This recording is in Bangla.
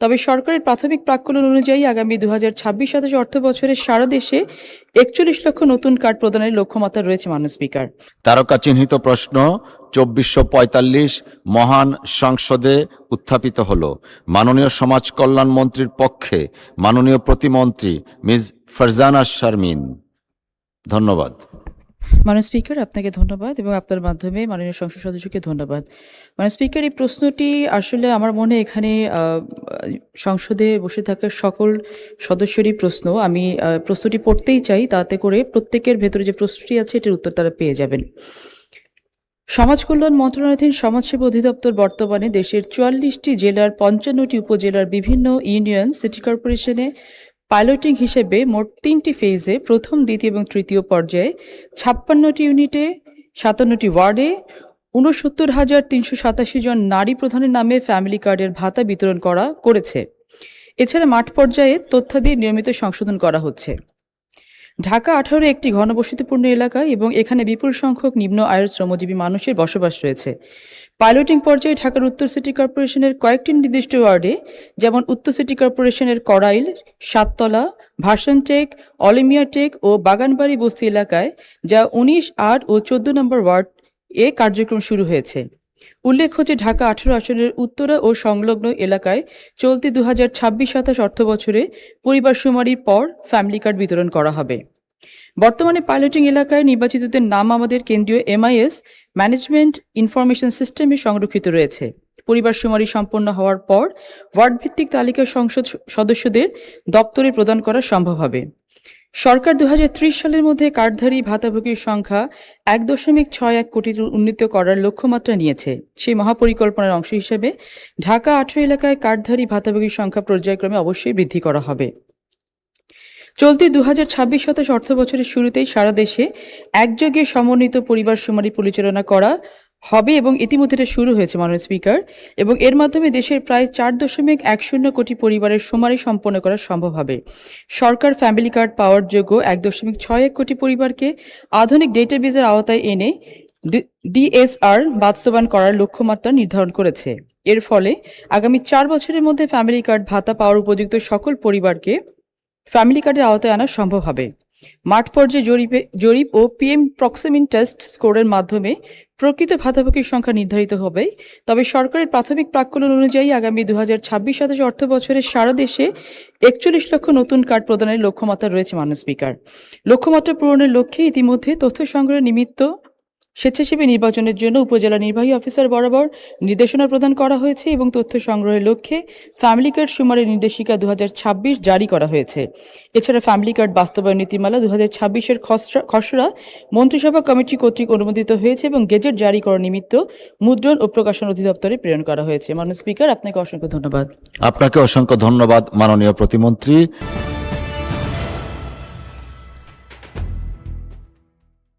তবে সরকারের প্রাথমিক প্রাক্কলন অনুযায়ী আগামী 2026-27 অর্থ বছরে সারা দেশে 41 লক্ষ নতুন কার্ড প্রদানের লক্ষ্যমাত্রা রয়েছে মাননীয় স্পিকার। তারকা চিহ্নিত প্রশ্ন 2445 মহান সংসদে উত্থাপিত হল। মাননীয় সমাজ কল্যাণ মন্ত্রীর পক্ষে মাননীয় প্রতিমন্ত্রী মিস ফারজানা শারমিন। ধন্যবাদ। মাননীয় স্পিকার, আপনাকে ধন্যবাদ এবং আপনার মাধ্যমে মাননীয় সংসদ সদস্যকে ধন্যবাদ। মাননীয় স্পিকার, এই প্রশ্নটি আসলে আমার মনে এখানে সংসদে বসে থাকা সকল সদস্যরই প্রশ্ন। আমি প্রশ্নটি পড়তেই চাই, তাতে করে প্রত্যেকের ভেতরে যে প্রশ্নটি আছে এটির উত্তর তারা পেয়ে যাবেন। সমাজ কল্যাণ মন্ত্রণালয়াধীন সমাজসেবা অধিদপ্তর বর্তমানে দেশের 44টি জেলার 55টি উপজেলার বিভিন্ন ইউনিয়ন সিটি কর্পোরেশনে পাইলটিং হিসেবে মোট 3টি ফেজে প্রথম, দ্বিতীয় এবং তৃতীয় পর্যায়ে 56টি ইউনিটে 57টি ওয়ার্ডে 69,387 জন নারী প্রধানের নামে ফ্যামিলি কার্ডের ভাতা বিতরণ করেছে। এছাড়া মাঠ পর্যায়ে তথ্যাদি নিয়মিত সংশোধন করা হচ্ছে। ঢাকা 18 একটি ঘনবসতিপূর্ণ এলাকা এবং এখানে বিপুল সংখ্যক নিম্ন আয়ের শ্রমজীবী মানুষের বসবাস রয়েছে। পাইলটিং পর্যায়ে ঢাকার উত্তর সিটি কর্পোরেশনের কয়েকটি নির্দিষ্ট ওয়ার্ডে, যেমন উত্তর সিটি কর্পোরেশনের কড়াইল, সাততলা, ভাসানটেক, অলিমিয়াটেক ও বাগানবাড়ি বস্তি এলাকায়, যা 19, 8 ও 14 নম্বর ওয়ার্ড এ কার্যক্রম শুরু হয়েছে। উল্লেখ্য যে ঢাকা 18 আসনের উত্তরা ও সংলগ্ন এলাকায় চলতি 2026-27 অর্থ বছরে পরিবার শুমারির পর ফ্যামিলি কার্ড বিতরণ করা হবে। বর্তমানে পাইলটিং এলাকায় নির্বাচিতদের নাম আমাদের কেন্দ্রীয় MIS ম্যানেজমেন্ট ইনফরমেশন সিস্টেমে সংরক্ষিত রয়েছে। পরিবার শুমারি সম্পন্ন হওয়ার পর ওয়ার্ড ভিত্তিক তালিকা সংসদ সদস্যদের দপ্তরে প্রদান করা সম্ভব হবে। সরকার 2030 সালের মধ্যে কার্ডধারী ভাতাভোগীর সংখ্যা 1.61 কোটি উন্নীত করার লক্ষ্যমাত্রা নিয়েছে। সেই মহাপরিকল্পনার অংশ হিসেবে ঢাকা 18 এলাকায় কার্ডধারী ভাতাভোগীর সংখ্যা পর্যায়ক্রমে অবশ্যই বৃদ্ধি করা হবে। চলতি 2026-27 অর্থ বছরের শুরুতেই সারা দেশে একযোগে সমন্বিত পরিবার শুমারি পরিচালনা করা হবে এবং ইতিমধ্যে এটা শুরু হয়েছে মাননীয় স্পিকার, এবং এর মাধ্যমে দেশের প্রায় 4.10 কোটি পরিবারের শুমারি সম্পন্ন করা সম্ভব হবে। সরকার ফ্যামিলি কার্ড পাওয়ার যোগ্য 1.61 কোটি পরিবারকে আধুনিক ডেটাবেজের আওতায় এনে DSR বাস্তবায়ন করার লক্ষ্যমাত্রা নির্ধারণ করেছে। এর ফলে আগামী 4 বছরের মধ্যে ফ্যামিলি কার্ড ভাতা পাওয়ার উপযুক্ত সকল পরিবারকে ফ্যামিলি কার্ডের আওতায় আনা সম্ভব হবে। মাঠ পর্যায়ে জরিপ ও PM প্রক্সিমিন টেস্ট স্কোরের মাধ্যমে প্রকৃত ভাতাভোগীর সংখ্যা নির্ধারিত হবে। তবে সরকারের প্রাথমিক প্রাক্কলন অনুযায়ী আগামী 2026-27 অর্থ বছরে সারা দেশে 41 লক্ষ নতুন কার্ড প্রদানের লক্ষ্যমাত্রা রয়েছে মাননীয় স্পিকার। লক্ষ্যমাত্রা পূরণের লক্ষ্যে ইতিমধ্যে তথ্য সংগ্রহের নিমিত্ত স্বেচ্ছাসেবী নির্বাচনের জন্য উপজেলা নির্বাহী অফিসার বরাবর নির্দেশনা প্রদান করা হয়েছে এবং তথ্য সংগ্রহের লক্ষ্যে ফ্যামিলি কার্ড শুমারির নির্দেশিকা 2026 জারি করা হয়েছে। এছাড়া ফ্যামিলি কার্ড বাস্তবায়ন নীতিমালা 2026-এর খসড়া মন্ত্রিসভা কমিটি কর্তৃক অনুমোদিত হয়েছে এবং গেজেট জারি করার নিমিত্ত মুদ্রণ ও প্রকাশন অধিদপ্তরে প্রেরণ করা হয়েছে। মাননীয় স্পিকার, আপনাকে অসংখ্য ধন্যবাদ। আপনাকে অসংখ্য ধন্যবাদ মাননীয় প্রতিমন্ত্রী।